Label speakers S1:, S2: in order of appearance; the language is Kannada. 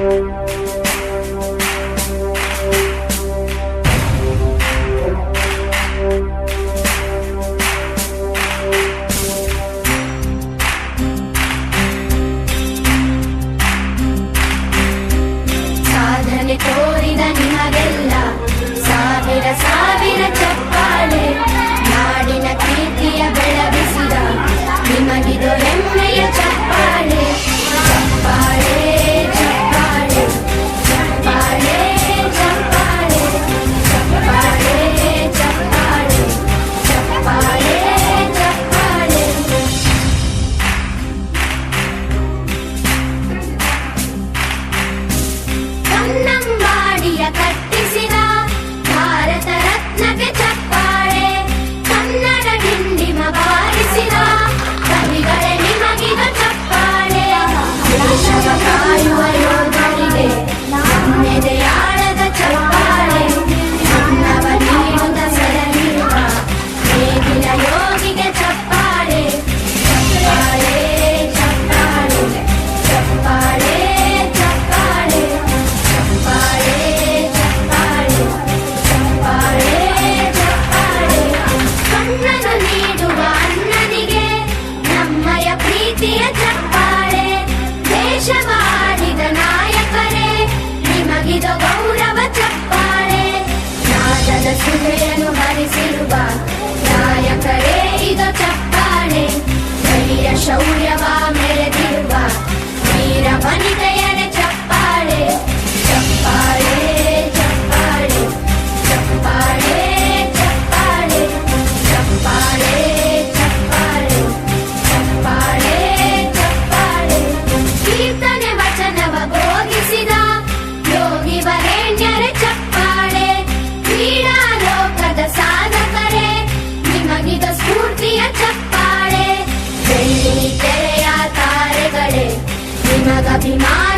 S1: ಸಾಧನೆ ತೋರಿದ ನಿಮಗೆಲ್ಲ ಸಾವಿರ ಸಾವಿರ ಚಪ್ಪಾಳೆ. ನಾಡಿನ ಕೀರ್ತಿಯ ಬೆಳಗಿಸಿದ ನಿಮಗಿದು ಹೆಮ್ಮೆಯ ಚಪ್ಪಾಳೆ. ಚಪ್ಪಾಳೆ ಚಪ್ಪಾಳೆ ಚಪ್ಪಾಳೆ ಚಪ್ಪಾಳೆ ಚಪ್ಪಾಳೆ ಚಪ್ಪಾಳೆ ಚಪ್ಪಾಳೆ ಚಪ್ಪಾಳೆ. ಕನ್ನಂಬಾಡಿಯ ಕಟ್ಟಿಸಿದ ಭಾರತ ರತ್ನಕ್ಕೆ ಚಪ್ಪಾಳೆ. ಕನ್ನಡ ಡಿಂಡಿಮ ಬಾರಿಸಿದ ಕವಿಗಳೇ ನಿಮಗಿದ ಚಪ್ಪಾಳೆ. ದೇಶವ ಕಾಯುವ ಯೋಧರಿಗೆ ನಮ್ಮೆದೆಯಾಳದ ಚಪ್ಪಾಳೆ. ಅನ್ನವ ನೀಡುತ್ತ ಸೆರಗಿರುವ ನೇಗಿಲ ಯೋಗಿಗೆ ಚಪ್ಪಾಳೆ. ಚಪ್ಪಾಳೆ ಚಪ್ಪಾಳೆ ಚಪ್ಪಾಳೆ ಚಪ್ಪಾಳೆ ಚಪ್ಪಾಳೆ ಚಪ್ಪಾಳೆ ಚಪ್ಪಾಳೆ ಚಪ್ಪಾಳೆ. ಕಣ್ಣನ್ನು ನೀಡುವ ಅಣ್ಣನಿಗೆ ನಮ್ಮಯ ಪ್ರೀತಿಯ ಚಪ್ಪಾಳೆ. ದೇಶವಾಡಿದ ನಾಯಕರೇ ನಿಮಗಿದು ಗೌರವ ಚಪ್ಪಾಳೆ. ನಾದದ ಸುಧೆಯನ್ನು ಹರಿಸಿರುವ ನಾಯಕರೇ ಇದು ಚಪ್ಪಾಳೆ. ಬಲಿಯ ಶೌರ್ಯವ ಮೆರೆದಿರುವ ವೀರ ವನಿತೆಯರ ಚಪ್ಪಾಳೆ. ಚಪ್ಪಾಳೆ ಚಪ್ಪಾಳೆ ಚಪ್ಪಾಳೆ ಚಪ್ಪಾಳೆ ಚಪ್ಪಾಳೆ ಚಪ್ಪಾಳೆ ಚಪ್ಪಾಳೆ ಚಪ್ಪಾಳೆ. ಕೀರ್ತನೆ ವಚನವ ಬೋಧಿಸಿದ ಯೋಗಿ ವರೇಣ್ಯರ ಚಪ್ಪಾಳೆ. ಕ್ರೀಡಾ ಲೋಕದ ಸಾಧಕರೇ ನಿಮಗಿದ ಸ್ಫೂರ್ತಿಯ ಚಪ್ಪಾಳೆ. ಬೆಳ್ಳಿ ತೆರೆಯ ತಾರೆಗಳೇ ನಿಮಗಭಿಮಾನ